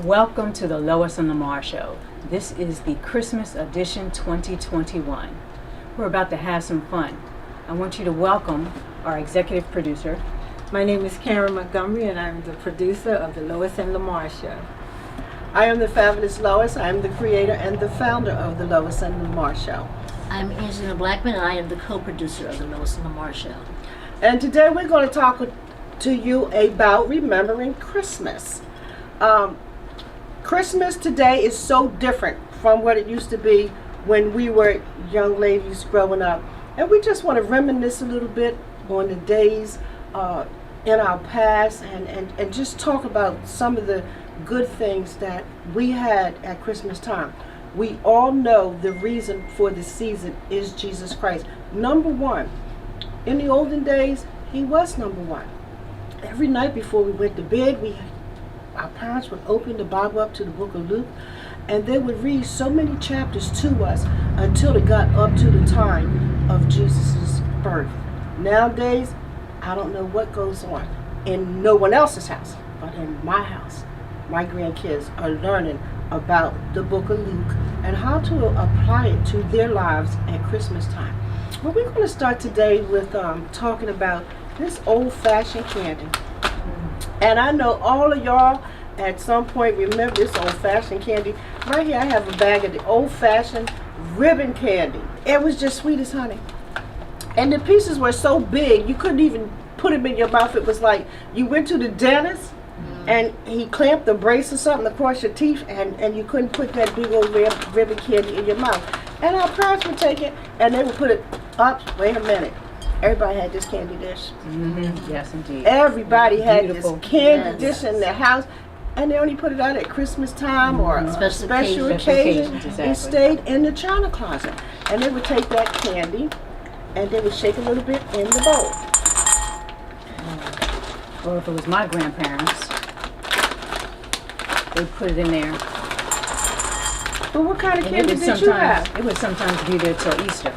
Welcome to the Lois and Lamar Show. This is the Christmas edition 2021. We're about to have some fun. I want you to welcome our executive producer. My name is Karen Montgomery, and I'm the producer of the Lois and Lamar Show. I am the fabulous Lois. I am the creator and the founder of the Lois and Lamar Show. I'm Angela Blackman, and I am the co-producer of the Lois and Lamar Show. And today we're going to talk to you about remembering Christmas. Christmas today is so different from what it used to be when we were young ladies growing up. And we just want to reminisce a little bit on the days in our past and just talk about some of the good things that we had at Christmas time. We all know the reason for the season is Jesus Christ. Number one. In the olden days, he was number one. Every night before we went to bed, our parents would open the Bible up to the book of Luke, and they would read so many chapters to us until it got up to the time of Jesus' birth. Nowadays, I don't know what goes on in no one else's house, but in my house. My grandkids are learning about the book of Luke and how to apply it to their lives at Christmas time. Well, we're going to start today with talking about this old-fashioned candy. And I know all of y'all at some point remember this old-fashioned candy. Right here I have a bag of the old-fashioned ribbon candy. It was just sweet as honey. And the pieces were so big you couldn't even put them in your mouth. It was like you went to the dentist and he clamped a brace or something across your teeth, and you couldn't put that big old ribbon candy in your mouth. And our parents would take it and they would put it up. Wait a minute. Everybody had this candy dish. Mm-hmm. Yes, indeed. Everybody had Beautiful. this candy dish in their house. And they only put it out at Christmas time or special occasions. Exactly. It stayed in the china closet. And they would take that candy and they would shake a little bit in the bowl. Or if it was my grandparents, they'd put it in there. But what kind of And candy did you have? it would sometimes be there till Easter.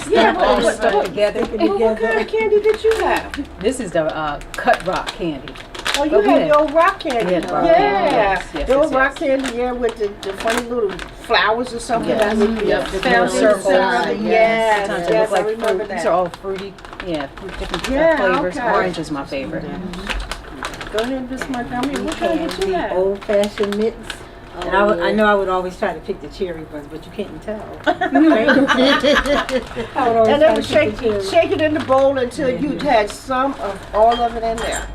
Yeah, all but stuck together. what kind of candy did you have? This is the cut rock candy. Oh, you But we had had- the old rock candy. we had rock Yeah, candy, yes, the old yes, rock candy, yeah, with the funny little flowers or something. Yes. That would be Yep, a the fountain circles. inside. Yes, Sometimes they yes, look I like remember fruit. that. These are all fruity, different Yeah, flavors. okay. Orange is my favorite. Go ahead, Miss Montgomery. What kind did you have? Old-fashioned mittens. And I know I would always try to pick the cherry ones, but you can't tell. And they would shake it in the bowl until you had some of all of it in there.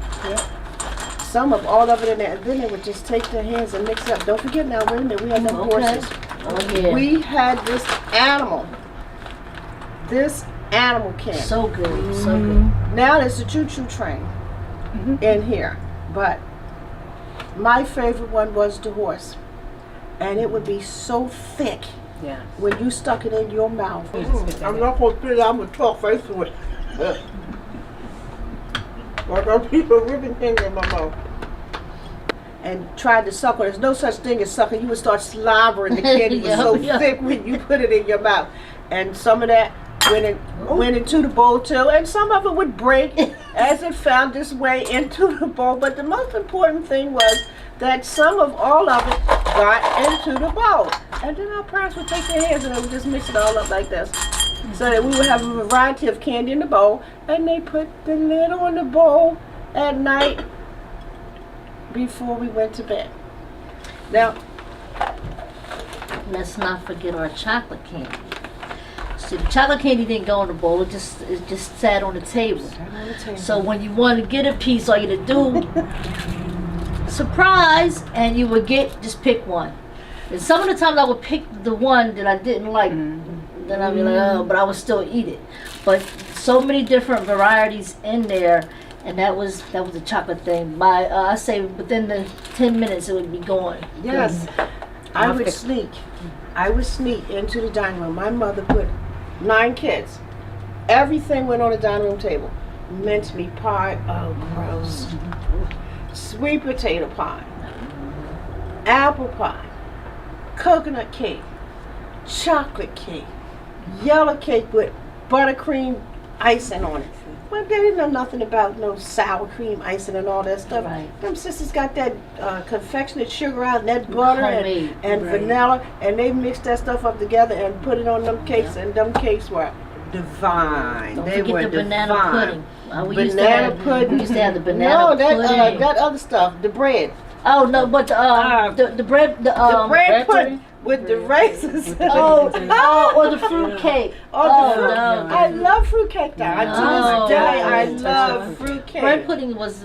Some of all of it in there. And then they would just take their hands and mix it up. Don't forget now, wait a minute, we had them horses. Oh yeah. We had this animal. This animal candy. So good, so good. Now there's a choo-choo train in here. But my favorite one was the horse. And it would be so thick Yeah. when you stuck it in your mouth. I'm not going to spit it out. I'm going to talk face with it. Like I keep a ribbon candy in my mouth. And tried to suck on it. There's no such thing as sucking. You would start slobbering. The candy was so thick when you put it in your mouth. And some of that went into the bowl too. And some of it would break as it found its way into the bowl. But the most important thing was that some of all of it got into the bowl. And then our parents would take their hands and they would just mix it all up like this. So that we would have a variety of candy in the bowl. And they put the lid on the bowl at night before we went to bed. Now, Let's not forget our chocolate candy. See, the chocolate candy didn't go in the bowl; it just sat on the table. So when you want to get a piece, all you had to do, surprise, and you would just pick one. And some of the times I would pick the one that I didn't like. Then I'd be like, oh, but I would still eat it. But so many different varieties in there, and that was the chocolate thing. By I say within the 10 minutes it would be gone. yes, I would sneak into the dining room. My mother put 9 kids. Everything went on the dining room table. Mincemeat pie, oh gross. Sweet potato pie, apple pie, coconut cake, chocolate cake, yellow cake with buttercream icing on it. Well, they didn't know nothing about no sour cream icing and all that stuff. Right. Them sisters got that confectionate sugar out and that butter Homemade. and Right. vanilla, and they mixed that stuff up together and put it on them cakes, and them cakes were divine. Don't they were forget the banana divine. pudding. We Banana pudding. We used to have the banana No, that pudding. that other stuff, the bread. Oh no, but the bread, The bread bread pudding with the raisins. or the fruit cake. Oh, no. I love fruit cake though. To No. this day, I No. love fruit cake. Bread pudding was.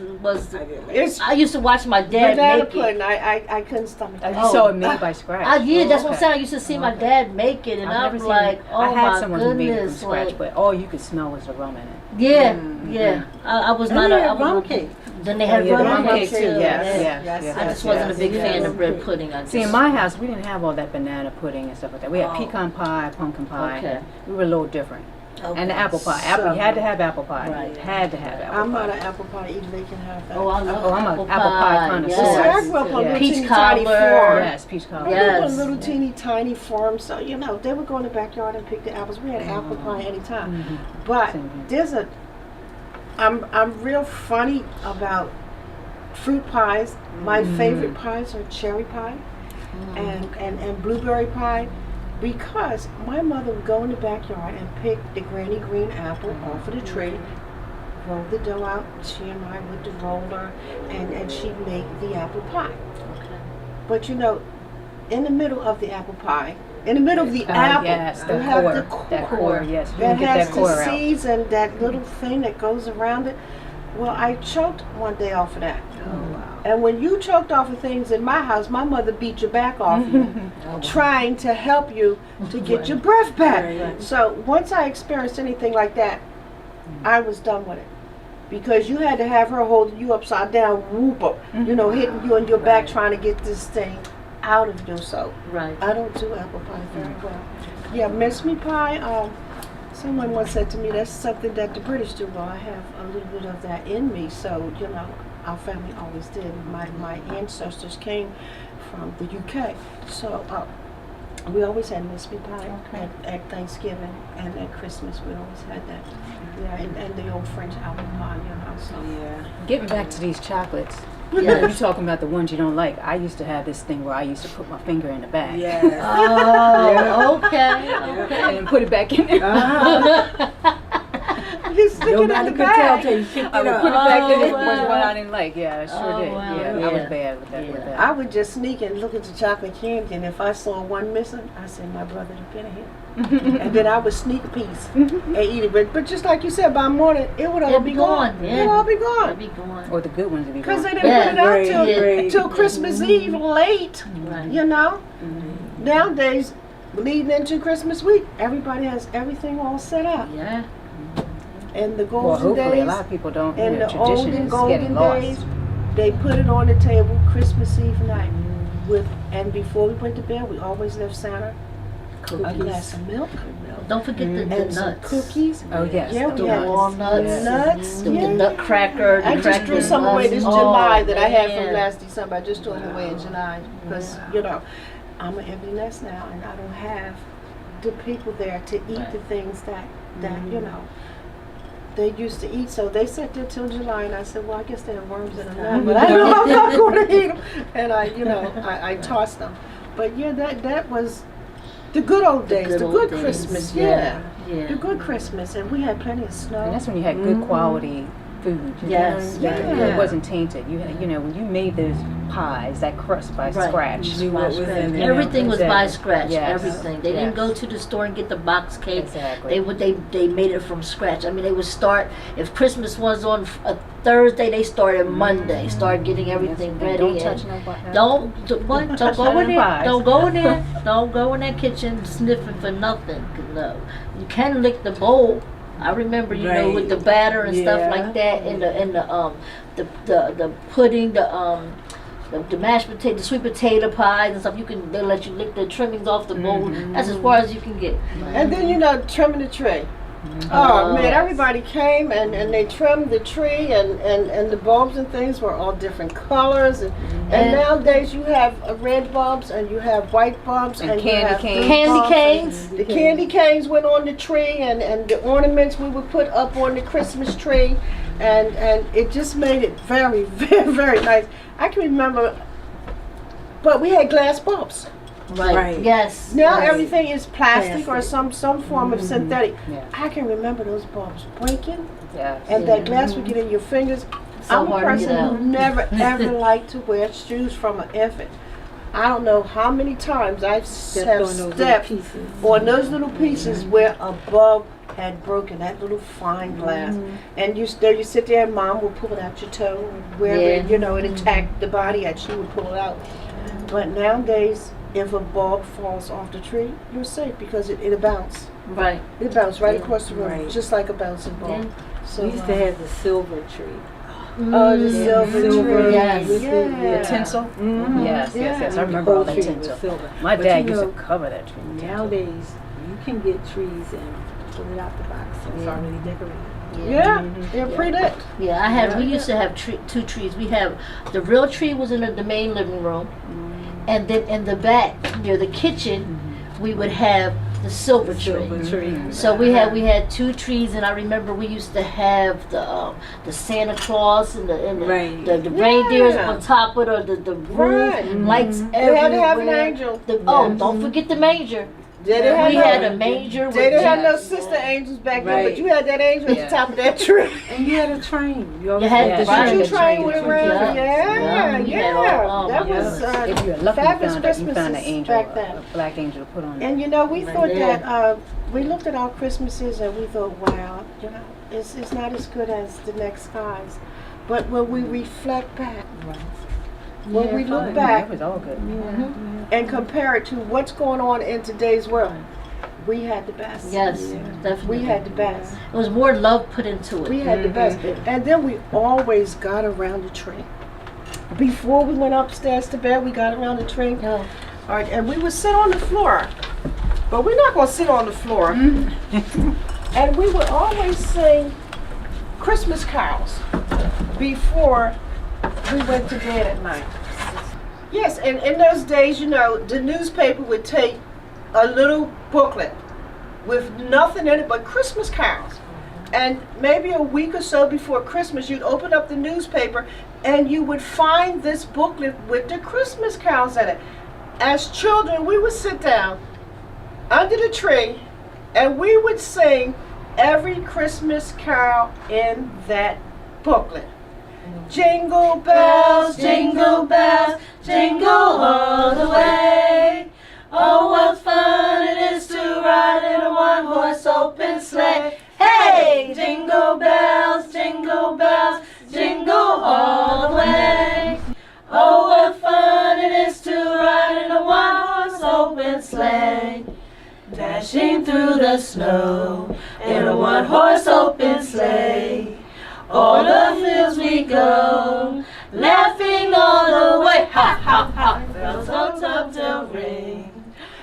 It's I used to watch my dad banana make pudding. it. I couldn't stomach I that. just saw it made by scratch. Yeah, that's what I'm Okay. saying. I used to see my dad make it, and I've I'm never seen like, it. oh I had my someone who made it from goodness, scratch, like, but all you could smell was the rum in it. yeah, Mm-hmm. yeah. I was And not they a had rum was- cake. Then they had Yeah, rum rum cake cake too. too, yes, yeah. yes. I just wasn't a big fan of bread pudding. I just, See, in my house, we didn't have all that banana pudding and stuff like that. We had Oh. pecan pie, pumpkin pie. Okay. We were a little different. Okay. And the apple pie. Apple, you had to have apple pie. Right. Had to have apple I'm pie. not an apple pie eater. They can have that. Oh, I love Oh, I'm an apple apple pie connoisseur. See, I Yes. grew up on Yeah. little Peach teeny tiny cobbler. farm. Yes, peach cobbler. We lived on Yes. little teeny tiny farm, so you know they would go in the backyard and pick the apples. We had apple pie anytime. Mhm. But Same here. there's a, I'm real funny about fruit pies. My favorite pies are cherry pie and blueberry pie, because my mother would go in the backyard and pick the granny green apple off of the tree, roll the dough out, she and I with the roller, and she'd make the apple pie. But you know, in the middle of the apple pie, in the middle of the apple, Yes, you the have core. the That core core, yes. You that can get has that core the out. seeds and that little thing that goes around it. Well, I choked one day off of that. And when you choked off of things in my house, my mother beat your back off you, trying to help you to get your breath back. Right. So once I experienced anything like that, I was done with it. Because you had to have her holding you upside down, whoop up, you know, hitting you in your back trying to get this thing out of you. So Right. I don't do apple pie very well. Yeah, mincemeat pie, someone once said to me, that's something that the British do. Well, I have a little bit of that in me, so, you know, our family always did. My ancestors came from the UK, so we always had mincemeat pie at Thanksgiving and at Christmas. We always had that. Yeah, and the old French apple pie, you know, so. Yeah. Getting back to these chocolates. Yes. You're talking about the ones you don't like. I used to have this thing where I used to put my finger in the bag. Yes. Oh, okay, And okay. then put it back in there. You stick it in Nobody the could tell bag. till you picked I it would up. put it back in Oh, there was wow. one I didn't like. Yeah, I sure Oh, did. wow. Yeah, I Yeah. was bad with that. With Yeah. that. I would just sneak and look at the chocolate candy, and if I saw one missing, I said, my brother done been here. And then I would sneak a piece and eat it. But just like you said, by morning, it would all It'd be be gone. gone, It yeah. would all be I'd gone. be going. Or the good ones to be Because they gone. didn't Yeah, put it out great, till, great. till Christmas Eve late, Right. you know? Mhm. Nowadays, leading into Christmas week, everybody has everything all set up. Yeah. And the Well, golden hopefully, a days, lot of people don't. in You know, the tradition olden is golden getting lost. days, they put it on the table Christmas Eve night. And before we went to bed, we always left Santa a glass of milk Don't forget the and some nuts. cookies. Oh yes, Yeah, the we had walnuts. Yes. Nuts, The yeah. nutcracker. I the just threw crackers, some away this nuts. July Oh, that I had man. from last December. I just threw them away in July because, you know, I'm an empty nest now and I don't have the people there to eat Right. the things that you know, they used to eat. So they sat there till July and I said, well, I guess they have worms in them now, but I know I'm not going to eat them. And I tossed them. But yeah, that was the good old days, the old good days. Christmas, Yeah. The Yeah. good Christmas. And we had plenty of snow. And that's when you had good quality food. You Yes, know? yeah. It wasn't tainted. You had, you know, when you made those pies, that crust by Right. scratch. You knew what was in there. You know, Everything was by exactly. scratch. Yes. Everything. They didn't Yes. go to the store and get the box cake. Exactly. They made it from scratch. I mean, they would start if Christmas was on a Thursday. They started Monday. Start getting everything And ready. Don't and touch no butter. Don't what? Don't go in there. pies. Don't go in there. Don't go in that kitchen sniffing for nothing. No, you can lick the bowl. I remember, you know, Right. with the batter and stuff Yeah. like that, and the pudding, the mashed potato, the sweet potato pies and stuff. They let you lick the trimmings off the bowl. That's as far as you can get. And then, you know, trimming the tree. Oh man, yes. everybody came and they trimmed the tree and the bulbs and things were all different colors and And- nowadays you have red bulbs and you have white bulbs And and you candy have canes. blue Candy bulbs. canes. The candy canes went on the tree and the ornaments we would put up on the Christmas tree and it just made it very, very, very nice. I can remember, but we had glass bulbs. Right. Yes. Now Right. everything is plastic or Plastic. some form of synthetic. Yeah. I can remember those bulbs breaking Yes. and that glass would get in your fingers. So I'm a hard to person get out. who never ever liked to wear shoes from an infant. I don't know how many times I've Stepped have on those little stepped pieces. on those little pieces where a bulb had broken, that little fine glass. And you sit there and mom would pull it out your toe, wherever Yeah. it attacked the body, and she would pull it out. But nowadays, if a bulb falls off the tree, you're safe because it'll bounce. Right. It bounced right Yeah, across the room, right. just like a bouncing ball. Yeah. So, We used to have the silver tree. oh, the silver tree. Yes. with Yeah. The tinsel? Mhm. Yes, yes, yes. I Yeah. remember all whole the tree tinsel. was silver. My But dad you used know, to cover that tree with tinsel. Nowadays, you can get trees and pull it out the box and it's Yeah. already decorated. Yeah, they're pre-lit. Yeah, we used to have two trees. We have, the real tree was in the main living room, and then in the back, near the kitchen, we would have the silver tree. Silver tree. So we had two trees, and I remember we used to have the Santa Claus and Right. the reindeers Yeah. on top of the roof, Right. lights They everywhere. had to have an angel. Don't forget the manger. They didn't have We no, had a manger. they didn't have no Yes. sister angels back then, Right. but you had that angel at Yeah. the top of that tree. And you had a train. You always had had the the train. Did you the train with train, around? yeah. Yeah, Yeah, we yeah. had all- That my was goodness. If you're lucky, fabulous you found an Christmases angel, back then. a black angel to put on it. And you know, we thought Yeah. that we looked at our Christmases and we thought, wow, it's not as good as the next guys. But when we reflect back, when we look Yeah, back it was all good. and compare it to what's going on in today's world, we had the best. Yes, definitely. We had the best. It was more love put into it. We had the best. And then we always got around the tree. Before we went upstairs to bed, we got around the tree. Yeah. All right, and we would sit on the floor. But we're not going to sit on the floor. And we would always sing Christmas carols before we went to bed at night. Yes, and in those days, you know, the newspaper would take a little booklet with nothing in it but Christmas carols. And maybe a week or so before Christmas, you'd open up the newspaper and you would find this booklet with the Christmas carols in it. As children, we would sit down under the tree and we would sing every Christmas carol in that booklet. Jingle bells, jingle bells, jingle all the way. Oh, what fun it is to ride in a one-horse open sleigh. Hey, jingle bells, jingle all the way. Oh, what fun it is to ride in a one-horse open sleigh. Dashing through the snow in a one-horse open sleigh. O'er the fields we go, laughing all the way. Ha, ha, ha. Bells on top to ring,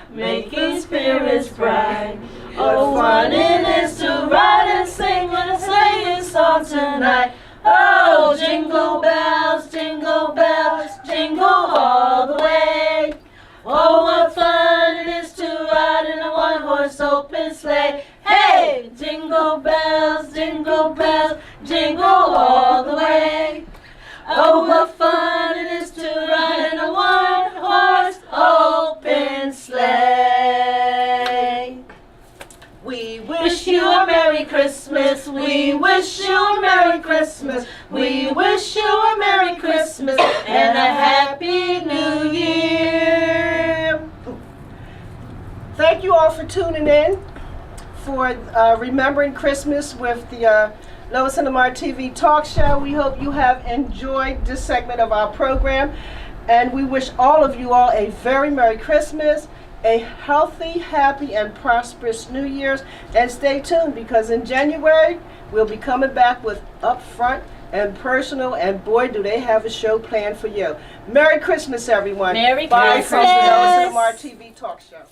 making spirits bright. Oh, fun it is to ride and sing when a sleighing song tonight. Oh, jingle bells, jingle all the way. Oh, what fun it is to ride in a one-horse open sleigh. Hey, jingle bells, jingle all the way. Oh, what fun it is to ride in a one-horse open sleigh. We wish you a Merry Christmas. We wish you a Merry Christmas. We wish you a Merry Christmas and a Happy New Year. Thank you all for tuning in for Remembering Christmas with the Lois and Lamar TV talk show. We hope you have enjoyed this segment of our program, and we wish all of you all a very Merry Christmas, a healthy, happy, and prosperous New Year's, and stay tuned because in January we'll be coming back with Upfront and Personal, and boy, do they have a show planned for you. Merry Christmas, everyone. Merry Bye Christmas. from the Lois and Lamar TV talk show.